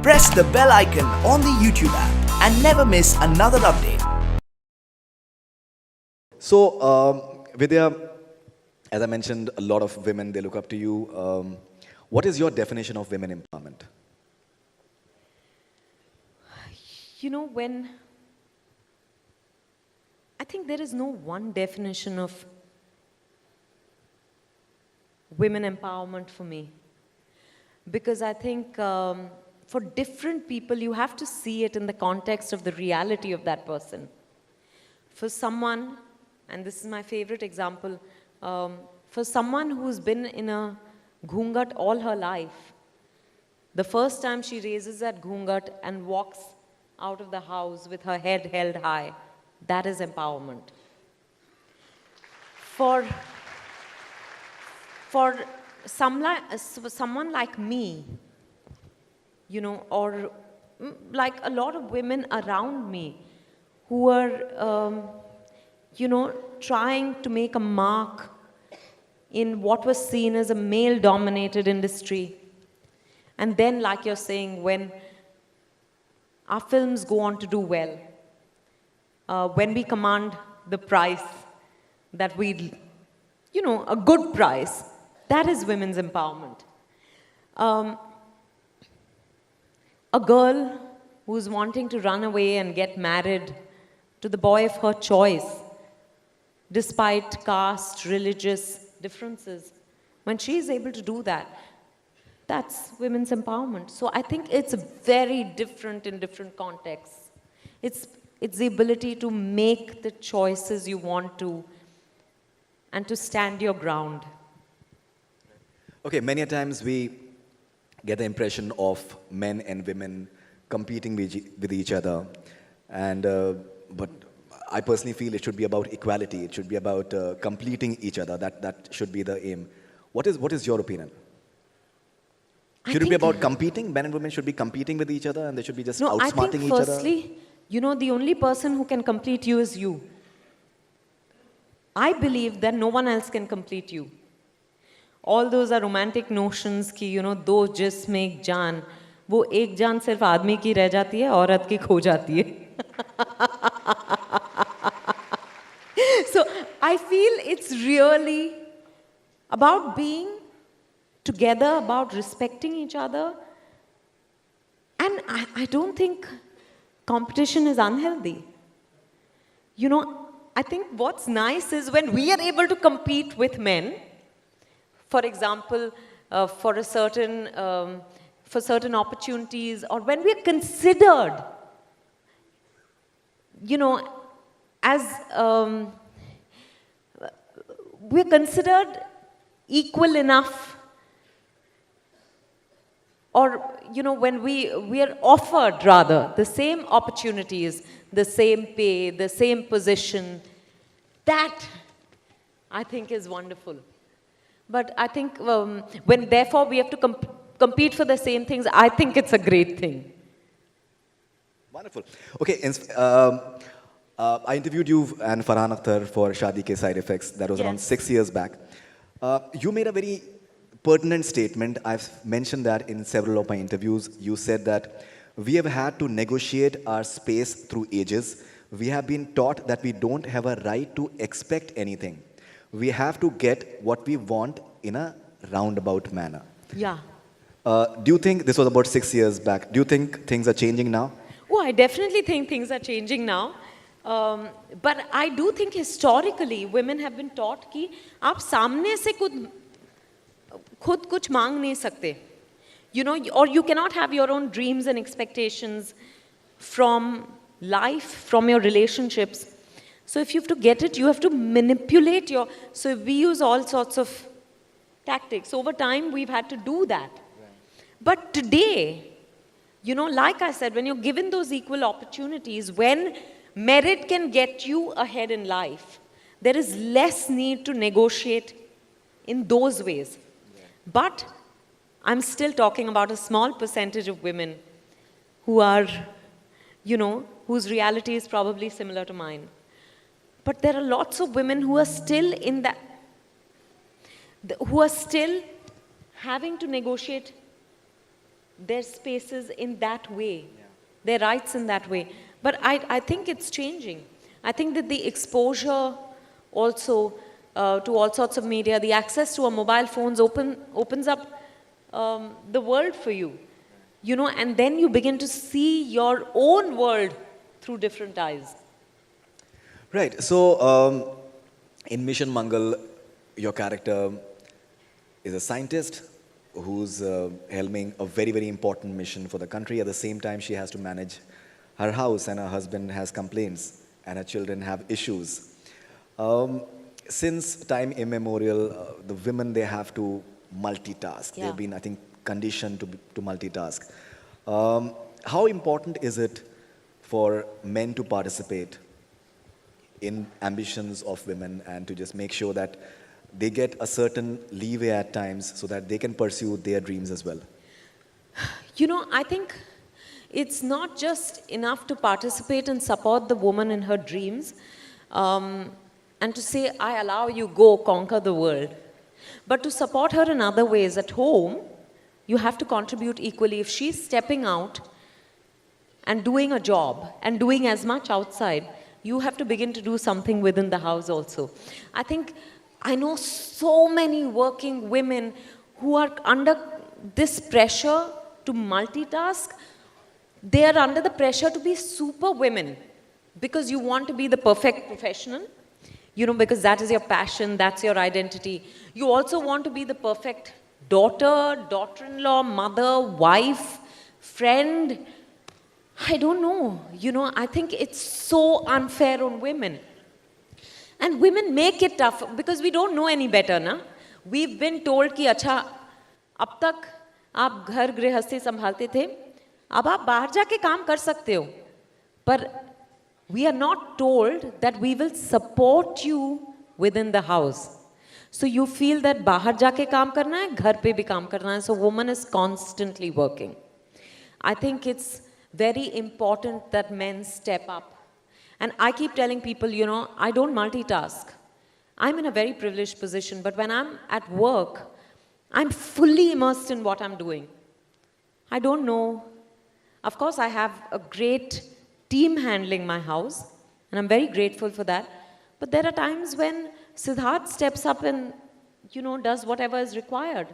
Press the bell icon on the YouTube app and never miss another update. So, Vidya, as I mentioned, a lot of women, they look up to you. What is your definition of women empowerment? You know, I think there is no one definition of women empowerment for me. Because I think for different people, you have to see it in the context of the reality of that person. For someone, and this is my favorite example, for someone who's been in a ghungat all her life, the first time she raises that ghungat and walks out of the house with her head held high, that is empowerment. For someone like me, you know, or like a lot of women around me who are, you know, trying to make a mark in what was seen as a male-dominated industry. And then, like you're saying, when our films go on to do well, when we command the price that we, you know, a good price, that is women's empowerment. A girl who's wanting to run away and get married to the boy of her choice, despite caste, religious differences, when she's able to do that, that's women's empowerment. So I think it's very different in different contexts. It's the ability to make the choices you want to and to stand your ground. Okay, many a times we get the impression of men and women competing with each other. And, but I personally feel it should be about equality. It should be about completing each other. That should be the aim. What is your opinion? Should it be about competing? Men and women should be competing with each other and they should be just outsmarting each other? Firstly, you know, the only person who can complete you is you. I believe that no one else can complete you. All those are romantic notions कि, you know, दो जिस्म एक जान, वो एक जान सिर्फ आदमी की रह जाती है, औरत की खो जाती है. So I feel it's really about being together, about respecting each other. And I don't think competition is unhealthy. You know, I think what's nice is when we are able to compete with men, for example, for certain opportunities, or when we're considered, you know, as we're considered equal enough, or, you know, when we are offered, rather, the same opportunities, the same pay, the same position, that, I think, is wonderful. But I think when, therefore, we have to compete for the same things, I think it's a great thing. Wonderful. Okay, I interviewed you and Farhan Akhtar for Shaadi Ke Side Effects. That was around 6 years back. You made a very pertinent statement. I've mentioned that in several of my interviews. You said that we have had to negotiate our space through ages. We have been taught that we don't have a right to expect anything. We have to get what we want in a roundabout manner. Yeah. Do you think, this was about 6 years back, do you think things are changing now? Oh, I definitely think things are changing now. But I do think historically women have been taught कि आप सामने से खुद कुछ मांग नहीं सकते. You know, or you cannot have your own dreams and expectations from life, from your relationships. So if you have to get it, you have to manipulate your... So we use all sorts of tactics. Over time, we've had to do that. Right. But today, you know, like I said, when you're given those equal opportunities, when merit can get you ahead in life, there is less need to negotiate in those ways. Yeah. But I'm still talking about a small percentage of women who are, you know, whose reality is probably similar to mine. But there are lots of women who are still in that, who are still having to negotiate their spaces in that way, their rights in that way. But I think it's changing. I think that the exposure also to all sorts of media, the access to our mobile phones opens up the world for you, you know, and then you begin to see your own world through different eyes. Right. So, in Mission Mangal, your character is a scientist who's helming a very, very important mission for the country. At the same time, she has to manage her house, and her husband has complaints, and her children have issues. Since time immemorial, the women, they have to multitask. Yeah. They've been, I think, conditioned to multitask. How important is it for men to participate in ambitions of women and to just make sure that they get a certain leeway at times so that they can pursue their dreams as well? You know, I think it's not just enough to participate and support the woman in her dreams and to say, I allow you, go conquer the world. But to support her in other ways at home, you have to contribute equally. If she's stepping out and doing a job and doing as much outside, you have to begin to do something within the house also. I think I know so many working women who are under this pressure to multitask. They are under the pressure to be super women because you want to be the perfect professional, you know, because that is your passion, that's your identity. You also want to be the perfect daughter, daughter-in-law, mother, wife, friend. I don't know, you know, I think it's so unfair on women. And women make it tough because we don't know any better, na? We've been told कि अच्छा अब तक आप घर गृहस्थी संभालते थे, अब आप बाहर जाके काम कर सकते हो. पर we are not told that we will support you within the house. So you feel that बाहर जाके काम करना है, घर पे भी काम करना है. So woman is constantly working. I think it's very important that men step up. And I keep telling people, you know, I don't multitask. I'm in a very privileged position, but when I'm at work, I'm fully immersed in what I'm doing. I don't know. Of course, I have a great team handling my house, and I'm very grateful for that. But there are times when Siddharth steps up and, you know, does whatever is required.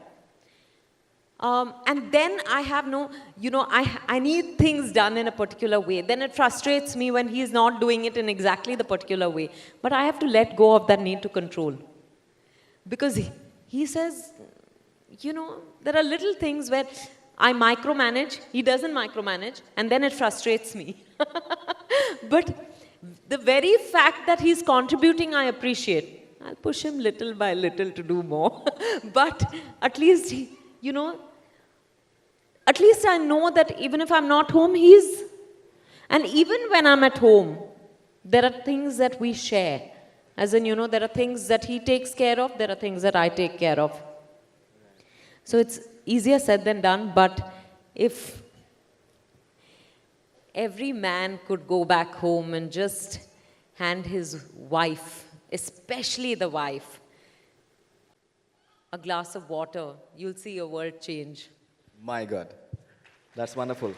And then I have no, you know, I need things done in a particular way. Then it frustrates me when he's not doing it in exactly the particular way. But I have to let go of that need to control. Because he says, you know, there are little things where I micromanage, he doesn't micromanage, and then it frustrates me. But the very fact that he's contributing, I appreciate. I'll push him little by little to do more. But at least, you know, at least I know that even if I'm not home, he's... And even when I'm at home, there are things that we share. As in, you know, there are things that he takes care of, there are things that I take care of. So it's easier said than done, but if every man could go back home and just hand his wife, especially the wife, a glass of water, you'll see your world change. My God, that's wonderful.